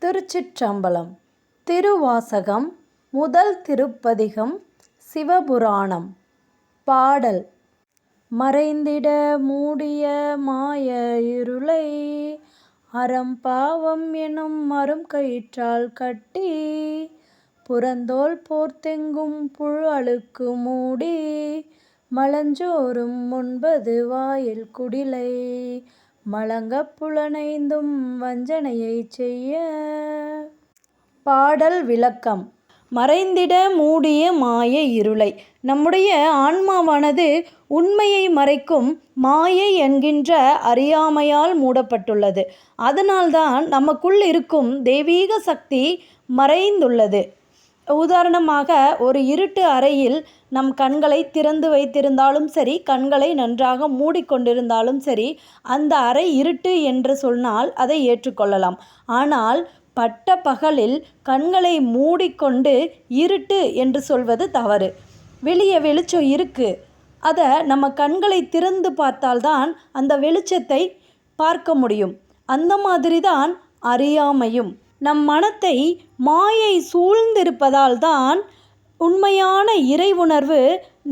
திருச்சிற்றம்பலம். திருவாசகம். முதல் திருப்பதிகம். சிவபுராணம். பாடல். மறைந்திட மூடிய மாய இருளை அறம்பாவம் எனும் மரும் கயிற்றால் கட்டி புறந்தோள் போர்த்தெங்கும் புழு அழுக்கு மூடி மலஞ்சோறும் 9 வாயில் குடிலை மலங்கப் புலனைந்தும் வஞ்சனையைச் செய்ய. பாடல் விளக்கம். மறைந்திட மூடிய மாய இருளை. நம்முடைய ஆன்மாவானது உண்மையை மறைக்கும் மாயை என்கின்ற அறியாமையால் மூடப்பட்டுள்ளது. அதனால்தான் நமக்குள் இருக்கும் தெய்வீக சக்தி மறைந்துள்ளது. உதாரணமாக, ஒரு இருட்டு அறையில் நம் கண்களை திறந்து வைத்திருந்தாலும் சரி, கண்களை நன்றாக மூடிக்கொண்டிருந்தாலும் சரி, அந்த அறை இருட்டு என்று சொன்னால் அதை ஏற்றுக்கொள்ளலாம். ஆனால் பட்ட பகலில் கண்களை மூடிக்கொண்டு இருட்டு என்று சொல்வது தவறு. வெளியே வெளிச்சம் இருக்குது, அதை நம்ம கண்களை திறந்து பார்த்தால்தான் அந்த வெளிச்சத்தை பார்க்க முடியும். அந்த மாதிரி தான் அறியாமையும். நம் மனத்தை மாயை சூழ்ந்திருப்பதால் தான் உண்மையான இறை உணர்வு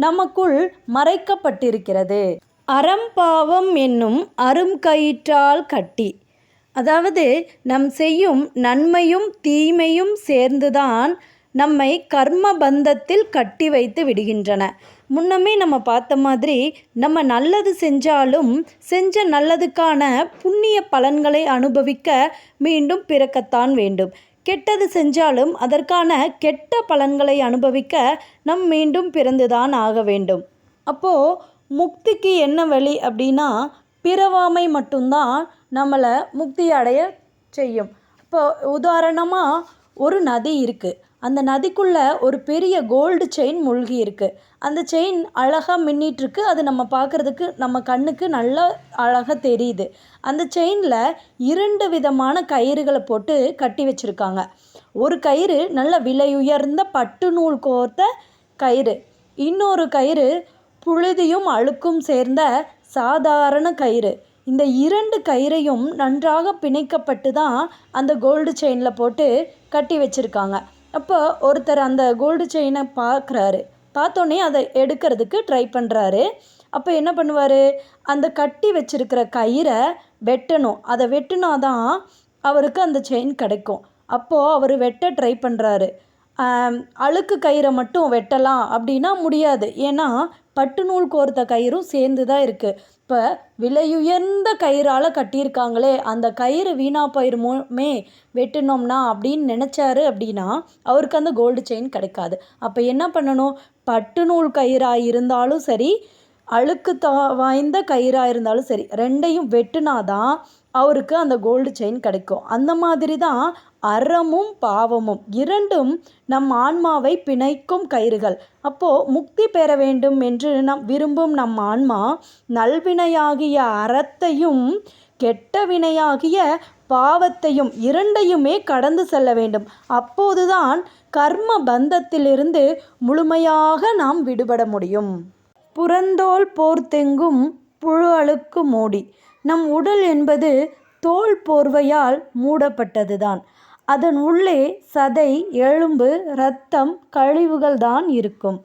நமக்குள் மறைக்கப்பட்டிருக்கிறது. அறம்பாவம் என்னும் அரும் கயிற்றால் கட்டி. அதாவது, நம் செய்யும் நன்மையும் தீமையும் சேர்ந்துதான் நம்மை கர்ம பந்தத்தில் கட்டி வைத்து விடுகின்றன. முன்னமே நம்ம பார்த்த மாதிரி, நம்ம நல்லது செஞ்சாலும் செஞ்ச நல்லதுக்கான புண்ணிய பலன்களை அனுபவிக்க மீண்டும் பிறக்கத்தான் வேண்டும். கெட்டது செஞ்சாலும் அதற்கான கெட்ட பலன்களை அனுபவிக்க நம் மீண்டும் பிறந்துதான் ஆக வேண்டும். அப்போது முக்திக்கு என்ன வழி அப்படின்னா, பிறவாமை மட்டும்தான் நம்மளை முக்தி அடைய செய்யும். இப்போ உதாரணமாக ஒரு நதி இருக்குது. அந்த நதிக்குள்ளே ஒரு பெரிய கோல்டு செயின் மூழ்கி இருக்குது. அந்த செயின் அழகாக மின்னிட்டுருக்கு. அது நம்ம பார்க்குறதுக்கு நம்ம கண்ணுக்கு நல்லா அழகாக தெரியுது. அந்த செயினில் 2 விதமான கயிறுகளை போட்டு கட்டி வச்சுருக்காங்க. ஒரு கயிறு நல்ல விலையுயர்ந்த பட்டு நூல் கோர்த்த கயிறு, இன்னொரு கயிறு புழுதியும் அழுக்கும் சேர்ந்த சாதாரண கயிறு. இந்த 2 கயிறையும் நன்றாக பிணைக்கப்பட்டு தான் அந்த கோல்டு செயினில் போட்டு கட்டி வச்சுருக்காங்க. அப்போ ஒருத்தர் அந்த கோல்டு செயினை பார்க்குறாரு. பார்த்தோன்னே அதை எடுக்கிறதுக்கு ட்ரை பண்ணுறாரு. அப்போ என்ன பண்ணுவார், அந்த கட்டி வச்சிருக்கிற கயிறை வெட்டணும். அதை வெட்டினாதான் அவருக்கு அந்த செயின் கிடைக்கும். அப்போது அவர் வெட்ட ட்ரை பண்ணுறாரு. அழுக்கு கயிறை மட்டும் வெட்டலாம் அப்படின்னா முடியாது. ஏன்னா பட்டு நூல் கோர்த்த கயிறும் சேர்ந்து தான் இருக்குது. இப்போ விலையுயர்ந்த கயிறால் கட்டியிருக்காங்களே, அந்த கயிறு வீணாக போயிருமோமே வெட்டினோம்னா அப்படின்னு நினச்சாரு அப்படின்னா அவருக்கு அந்த கோல்டு செயின் கிடைக்காது. அப்போ என்ன பண்ணணும், பட்டு நூல் கயிறாக இருந்தாலும் சரி, அழுக்கு வாய்ந்த கயிறாக இருந்தாலும் சரி, 2ஐயும் வெட்டினாதான் அவருக்கு அந்த கோல்டு செயின் கிடைக்கும். அந்த மாதிரி தான் அறமும் பாவமும் 2ம் நம் ஆன்மாவை பிணைக்கும் கயிறுகள். அப்போது முக்தி பெற வேண்டும் என்று நாம் விரும்பும் நம் ஆன்மா நல்வினையாகிய அறத்தையும் கெட்ட வினையாகிய பாவத்தையும் 2ஐயுமே கடந்து செல்ல வேண்டும். அப்போதுதான் கர்ம பந்தத்திலிருந்து முழுமையாக நாம் விடுபட முடியும். புறந்தோள் போர்த்தெங்கும் புழு அழுக்கு மூடி. நம் உடல் என்பது தோல் போர்வையால் மூடப்பட்டதுதான். அதன் உள்ளே சதை, எலும்பு, இரத்தம், கழிவுகள் தான் இருக்கும்.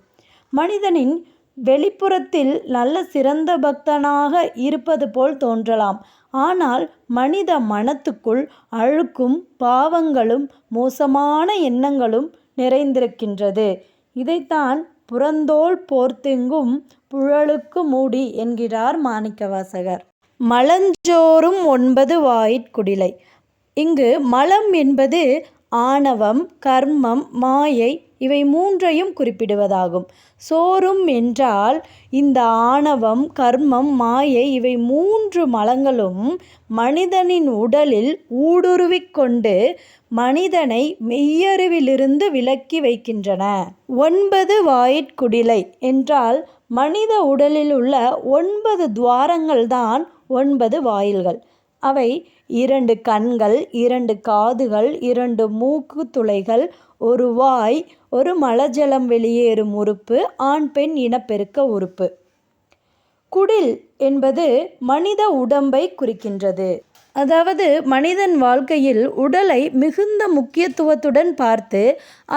மனிதனின் வெளிப்புறத்தில் நல்ல சிறந்த பக்தனாக இருப்பது போல் தோன்றலாம். ஆனால் மனித மனத்துக்குள் அழுக்கும் பாவங்களும் மோசமான எண்ணங்களும் நிறைந்திருக்கின்றது. இதைத்தான் புறந்தோள் போர்த்தெங்கும் புழலுக்கு மூடி என்கிறார் மாணிக்கவாசகர். மலஞ்சோறும் 9 வாயிற்குடிலை. இங்கு மலம் என்பது ஆணவம், கர்மம், மாயை இவை 3ஐயும் குறிப்பிடுவதாகும். சோறும் என்றால் இந்த ஆணவம், கர்மம், மாயை இவை 3 மலங்களும் மனிதனின் உடலில் ஊடுருவிக் கொண்டு மனிதனை மெய்யறிவிலிருந்து விலக்கி வைக்கின்றன. 9 வாயிற்குடிலை என்றால் மனித உடலில் உள்ள 9 துவாரங்கள் தான் 9 வாயில்கள். அவை 2 கண்கள், 2 காதுகள், 2 மூக்கு துளைகள், ஒரு வாய், ஒரு மலஜலம் வெளியேறும் உறுப்பு, ஆண் பெண் இனப்பெருக்க உறுப்பு. குடில் என்பது மனித உடம்பை குறிக்கின்றது. அதாவது மனிதன் வாழ்க்கையில் உடலை மிகுந்த முக்கியத்துவத்துடன் பார்த்து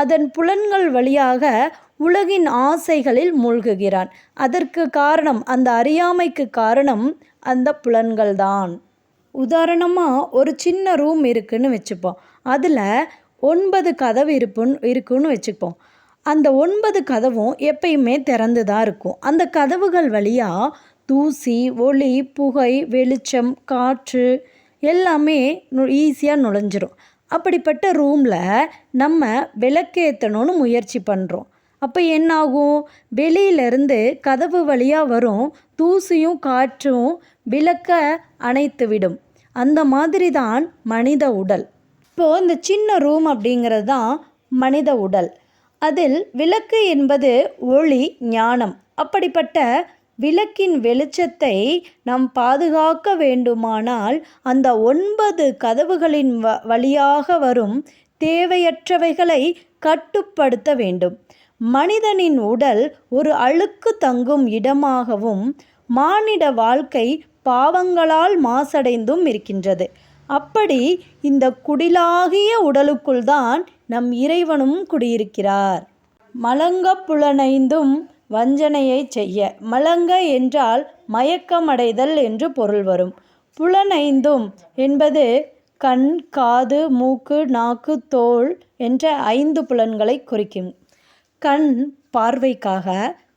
அதன் புலன்கள் வழியாக உலகின் ஆசைகளில் மூழ்குகிறான். அதற்கு காரணம், அந்த அறியாமைக்கு காரணம் அந்த புலன்கள்தான். உதாரணமாக ஒரு சின்ன ரூம் இருக்குன்னு வச்சுப்போம். அதில் 9 கதவு இருக்குன்னு வச்சுப்போம். அந்த 9 கதவும் எப்பயுமே திறந்து தான் இருக்கும். அந்த கதவுகள் வழியாக தூசி, ஒளி, புகை, வெளிச்சம், காற்று எல்லாமே ஈஸியாக நுழைஞ்சிரும். அப்படிப்பட்ட ரூமில் நம்ம விளக்கேற்றணும்னு முயற்சி பண்ணுறோம். அப்போ என்னாகும்? வெளியிலேருந்து கதவு வழியாக வரும் தூசியும் காற்றும் விளக்க அணைத்து விடும். அந்த மாதிரி தான் மனித உடல். இப்போது இந்த சின்ன ரூம் அப்படிங்கிறது தான் மனித உடல். அதில் விளக்கு என்பது ஒளி, ஞானம். அப்படிப்பட்ட விளக்கின் வெளிச்சத்தை நாம் பாதுகாக்க வேண்டுமானால் அந்த 9 கதவுகளின் வழியாக வரும் தேவையற்றவைகளை கட்டுப்படுத்த வேண்டும். மனிதனின் உடல் ஒரு அழுக்கு தங்கும் இடமாகவும் மானிட வாழ்க்கை பாவங்களால் மாசடைந்தும் இருக்கின்றது. அப்படி இந்த குடிலாகிய உடலுக்குள் தான் நம் இறைவனும் குடியிருக்கிறார். மலங்க புலனைந்தும் வஞ்சனையை செய்ய. மலங்க என்றால் மயக்கமடைதல் என்று பொருள் வரும். புலனைந்தும் என்பது கண், காது, மூக்கு, நாக்கு, தோல் என்ற 5 புலன்களை குறிக்கும். கண் பார்வைக்காக,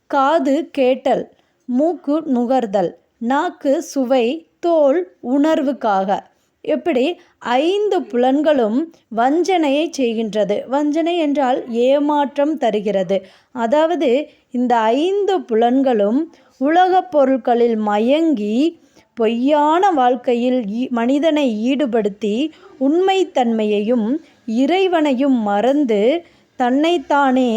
காது கேட்டல், மூக்கு நுகர்தல், நாக்கு சுவை, தோல் உணர்வுக்காக. இப்படி 5 புலன்களும் வஞ்சனையை செய்கின்றது. வஞ்சனை என்றால் ஏமாற்றம் தருகிறது. அதாவது இந்த 5 புலன்களும் உலகப் பொருட்களில் மயங்கி பொய்யான வாழ்க்கையில் மனிதனை ஈடுபடுத்தி உண்மைத்தன்மையையும் இறைவனையும் மறந்து தன்னைத்தானே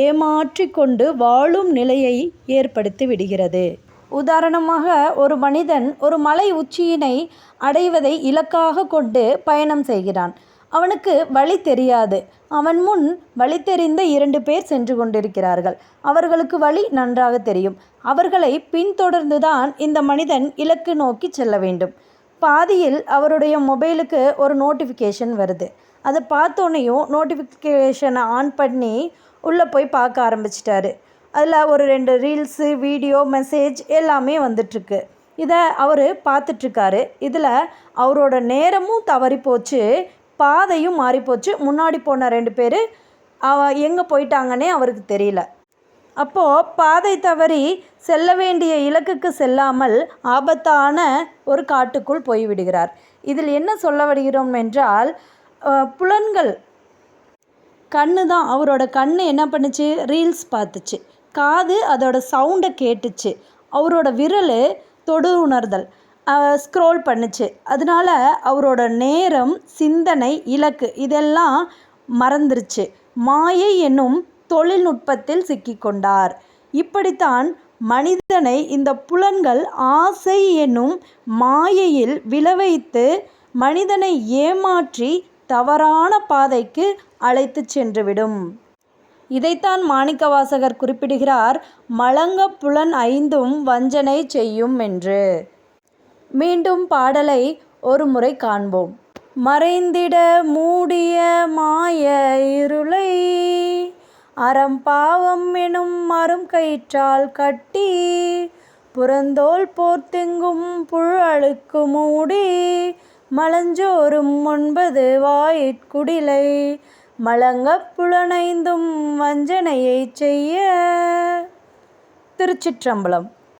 ஏமாற்றி கொண்டு வாழும் நிலையை ஏற்படுத்தி விடுகிறது. உதாரணமாக ஒரு மனிதன் ஒரு மலை உச்சியினை அடைவதை இலக்காக கொண்டு பயணம் செய்கிறான். அவனுக்கு வழி தெரியாது. அவன் முன் வழி தெரிந்த 2 பேர் சென்று கொண்டிருக்கிறார்கள். அவர்களுக்கு வழி நன்றாக தெரியும். அவர்களை பின்தொடர்ந்துதான் இந்த மனிதன் இலக்கு நோக்கி செல்ல வேண்டும். பாதியில் அவருடைய மொபைலுக்கு ஒரு நோட்டிஃபிகேஷன் வருது. அதை பார்த்தோன்னையும் நோட்டிஃபிகேஷனை ஆன் பண்ணி உள்ளே போய் பார்க்க ஆரம்பிச்சிட்டாரு. அதில் ஒரு 2 ரீல்ஸு, வீடியோ, மெசேஜ் எல்லாமே வந்துட்டுருக்கு. இதை அவர் பார்த்துட்ருக்காரு. இதில் அவரோட நேரமும் தவறி போச்சு, பாதையும் மாறிப்போச்சு. முன்னாடி போன 2 பேர் எங்கே போயிட்டாங்கன்னே அவருக்கு தெரியல. அப்போது பாதை தவறி செல்ல வேண்டிய இலக்குக்கு செல்லாமல் ஆபத்தான ஒரு காட்டுக்குள் போய்விடுகிறார். இதில் என்ன சொல்ல வருகிறோம் என்றால், புலன்கள், கண்ணு தான், அவரோட கண் என்ன பண்ணுச்சு? ரீல்ஸ் பார்த்துச்சு. காது அதோட சவுண்டை கேட்டுச்சு. அவரோட விரல் தொடு உணர்தல் ஸ்க்ரோல் பண்ணுச்சு. அதனால அவரோட நேரம், சிந்தனை, இலக்கு இதெல்லாம் மறந்துருச்சு. மாயை என்னும் தொழில்நுட்பத்தில் சிக்கிக்கொண்டார். இப்படித்தான் மனிதனை இந்த புலன்கள் ஆசை என்னும் மாயையில் விளைவைத்து மனிதனை ஏமாற்றி தவறான பாதைக்கு அழைத்து சென்றுவிடும். இதைத்தான் மாணிக்கவாசகர் குறிப்பிடுகிறார், மலங்க புலன் 5ம் வஞ்சனை செய்யும் என்று. மீண்டும் பாடலை ஒரு முறை காண்போம். மறைந்திட மூடிய மாய இருளை அறம்பாவம் எனும் மரும் கயிற்றால் கட்டி புறந்தோல் போர்த்தெங்கும் புழு அழுக்கு மூடி மலஞ்சோறும் 9 வாயிற்குடிலை மலங்கப் புலனைந்தும் வஞ்சனையை செய்ய. திருச்சிற்றம்பலம்.